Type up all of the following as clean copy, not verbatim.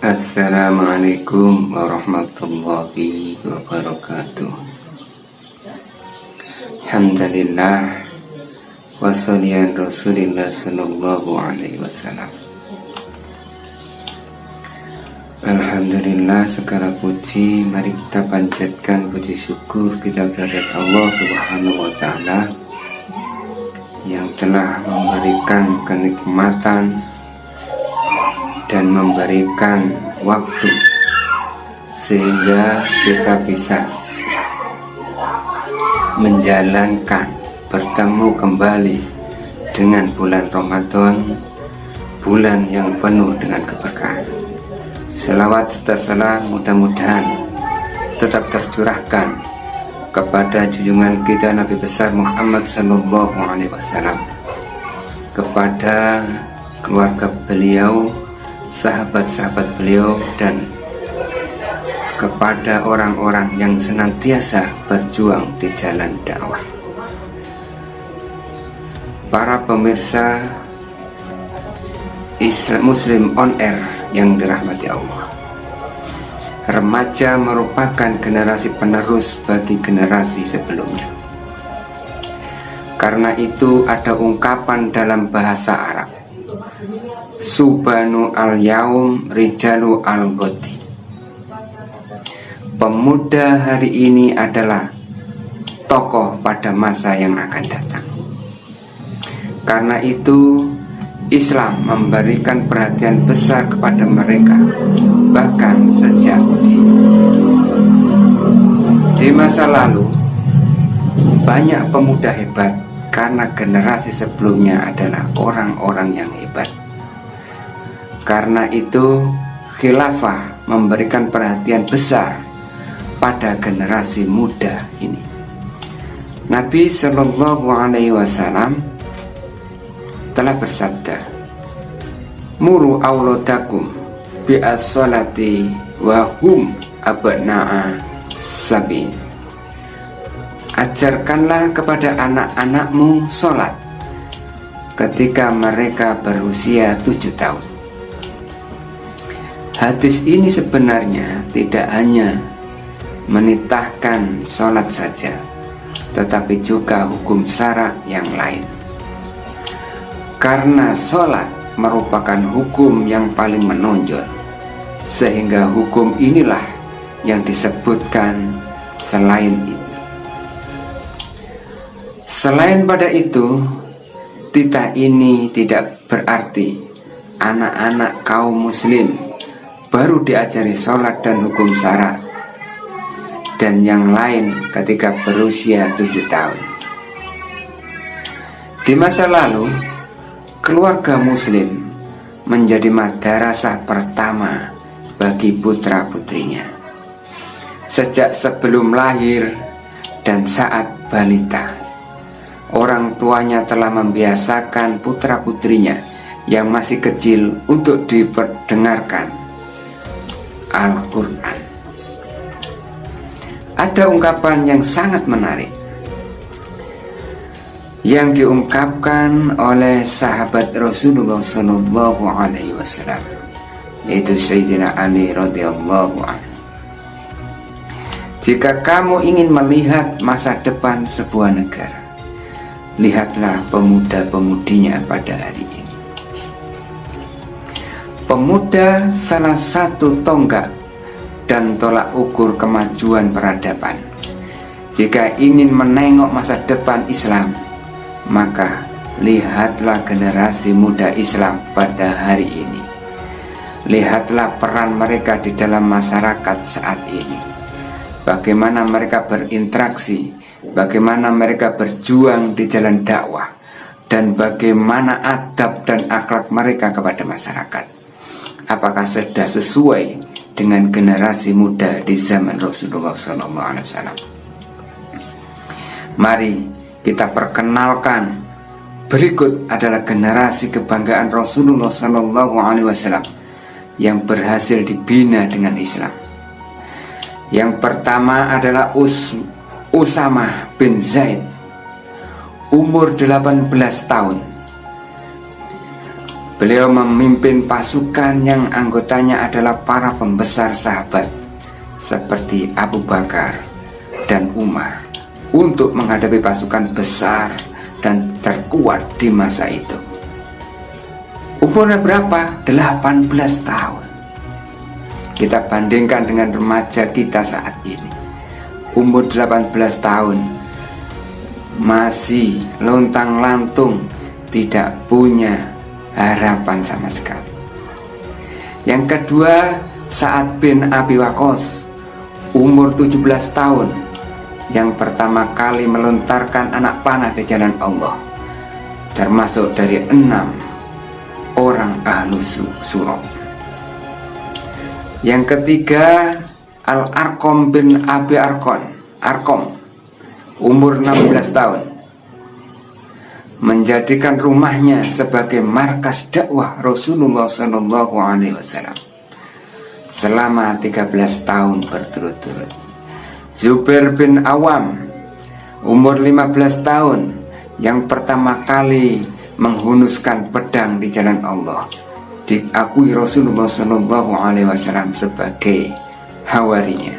Assalamualaikum warahmatullahi wabarakatuh. Alhamdulillah wassalian Rasulillah sallallahu alaihi wasallam. Alhamdulillah, segala puji mari kita panjatkan puji syukur kita kepada Allah Subhanahu wa taala yang telah memberikan kenikmatan dan memberikan waktu sehingga kita bisa menjalankan bertemu kembali dengan bulan Ramadan, bulan yang penuh dengan keberkahan. Selawat serta salam mudah-mudahan tetap tercurahkan kepada junjungan kita Nabi besar Muhammad sallallahu alaihi wasallam, kepada keluarga beliau, sahabat-sahabat beliau, dan kepada orang-orang yang senantiasa berjuang di jalan dakwah. Para pemirsa Muslim on Air yang dirahmati Allah, remaja merupakan generasi penerus bagi generasi sebelumnya. Karena itu ada ungkapan dalam bahasa Arab, Subanu al-yaum rijalu al-ghadi. Pemuda hari ini adalah tokoh pada masa yang akan datang. Karena itu Islam memberikan perhatian besar kepada mereka, bahkan sejak di masa lalu banyak pemuda hebat karena generasi sebelumnya adalah orang-orang yang hebat. Karena itu khilafah memberikan perhatian besar pada generasi muda ini. Nabi Shallallahu Alaihi Wasallam telah bersabda, muru auladakum bi as-salati wa hum abna'a sabin. Ajarkanlah kepada anak-anakmu sholat ketika mereka berusia 7 tahun. Hadis ini sebenarnya tidak hanya menitahkan sholat saja, tetapi juga hukum syara yang lain. Karena sholat merupakan hukum yang paling menonjol, sehingga hukum inilah yang disebutkan selain itu. Selain pada itu, titah ini tidak berarti anak-anak kaum muslim baru diajari sholat dan hukum syara dan yang lain ketika berusia 7 tahun. Di masa lalu, keluarga muslim menjadi madrasah pertama bagi putra-putrinya. Sejak sebelum lahir dan saat balita, orang tuanya telah membiasakan putra-putrinya yang masih kecil untuk diperdengarkan Al-Quran. Ada ungkapan yang sangat menarik yang diungkapkan oleh sahabat Rasulullah Sallallahu Alaihi Wasallam, yaitu Sayyidina Ali radhiyallahu anhu. Jika kamu ingin melihat masa depan sebuah negara, lihatlah pemuda-pemudinya pada hari ini. Pemuda salah satu tonggak dan tolak ukur kemajuan peradaban. Jika ingin menengok masa depan Islam, maka lihatlah generasi muda Islam pada hari ini. Lihatlah peran mereka di dalam masyarakat saat ini. Bagaimana mereka berinteraksi, bagaimana mereka berjuang di jalan dakwah, dan bagaimana adab dan akhlak mereka kepada masyarakat. Apakah sudah sesuai dengan generasi muda di zaman Rasulullah SAW? Mari kita perkenalkan. Berikut adalah generasi kebanggaan Rasulullah SAW yang berhasil dibina dengan Islam. Yang pertama adalah Usamah bin Zaid, umur 18 tahun. Beliau memimpin pasukan yang anggotanya adalah para pembesar sahabat seperti Abu Bakar dan Umar untuk menghadapi pasukan besar dan terkuat di masa itu. Umurnya berapa? 18 tahun. Kita bandingkan dengan remaja kita saat ini. Umur 18 tahun masih lontang-lantung, tidak punya harapan sama sekali. Yang kedua, Sa'ad bin Abi Waqqas, umur 17 tahun, yang pertama kali melontarkan anak panah di jalan Allah, termasuk dari 6 orang ahlu surah. Yang ketiga, Al-Arqam bin Abi Arqam, umur 16 tahun, menjadikan rumahnya sebagai markas dakwah Rasulullah SAW selama 13 tahun berturut-turut. Zubair bin Awam, umur 15 tahun, yang pertama kali menghunuskan pedang di jalan Allah, diakui Rasulullah SAW sebagai hawarinya.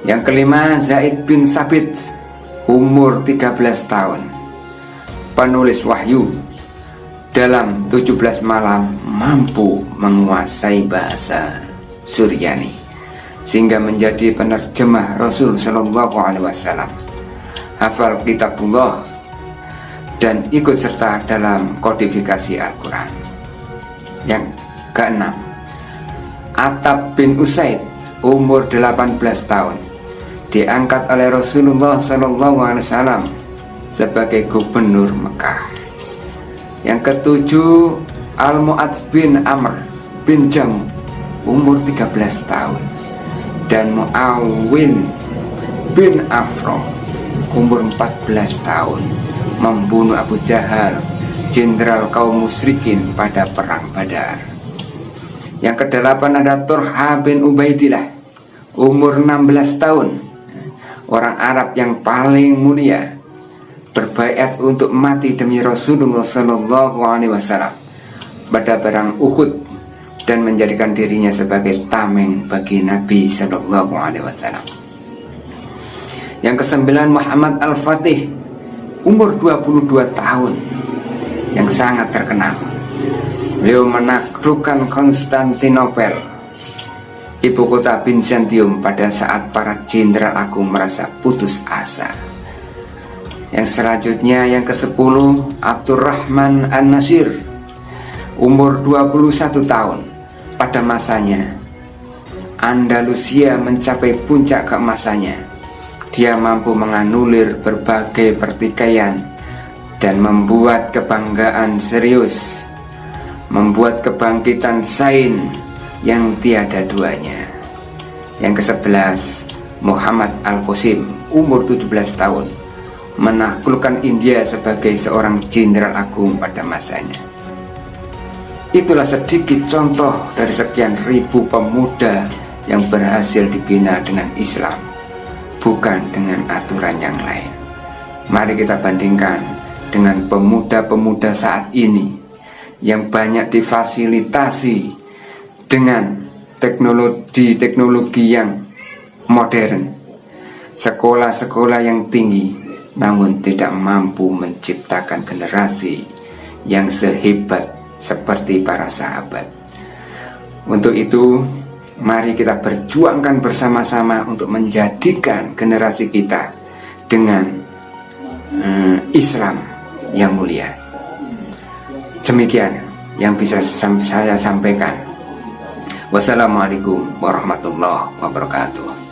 Yang kelima, Zaid bin Thabit, umur 13 tahun, penulis wahyu. Dalam 17 malam mampu menguasai bahasa Suryani sehingga menjadi penerjemah Rasul Sallallahu Alaihi Wasallam, hafal kitabullah, dan ikut serta dalam kodifikasi Al-Quran. Yang keenam, Attab bin Usaid, umur 18 tahun, diangkat oleh Rasulullah Sallallahu Alaihi Wasallam sebagai gubernur Mekah. Yang ketujuh, Al-Mu'adz bin Amr bin Jam, umur 13 tahun, dan Mu'awin bin Afro, umur 14 tahun, membunuh Abu Jahal, jenderal kaum musyrikin pada perang Badar. Yang kedelapan ada Turha bin Ubaidillah, umur 16 tahun, orang Arab yang paling mulia, berbaiat untuk mati demi Rasulullah Sallallahu Alaihi Wasallam pada perang Uhud dan menjadikan dirinya sebagai tameng bagi Nabi Sallallahu Alaihi Wasallam. Yang kesembilan, Muhammad Al-Fatih, umur 22 tahun, yang sangat terkenal. Beliau menaklukkan Konstantinopel, ibu kota Bizantium, pada saat para jenderal agung merasa putus asa. Yang selanjutnya, yang ke-10, Abdurrahman An-Nasir, umur 21 tahun. Pada masanya Andalusia mencapai puncak keemasannya. Dia mampu menganulir berbagai pertikaian dan membuat kebanggaan serius, membuat kebangkitan sain yang tiada duanya. Yang ke-11, Muhammad Al-Qasim, umur 17 tahun, menaklukkan India sebagai seorang jenderal agung pada masanya. Itulah sedikit contoh dari sekian ribu pemuda yang berhasil dibina dengan Islam, bukan dengan aturan yang lain. Mari kita bandingkan dengan pemuda-pemuda saat ini yang banyak difasilitasi dengan teknologi yang modern, sekolah-sekolah yang tinggi, namun tidak mampu menciptakan generasi yang sehebat seperti para sahabat. Untuk itu, mari kita berjuangkan bersama-sama untuk menjadikan generasi kita dengan Islam yang mulia. Demikian yang bisa saya sampaikan. Wassalamualaikum warahmatullahi wabarakatuh.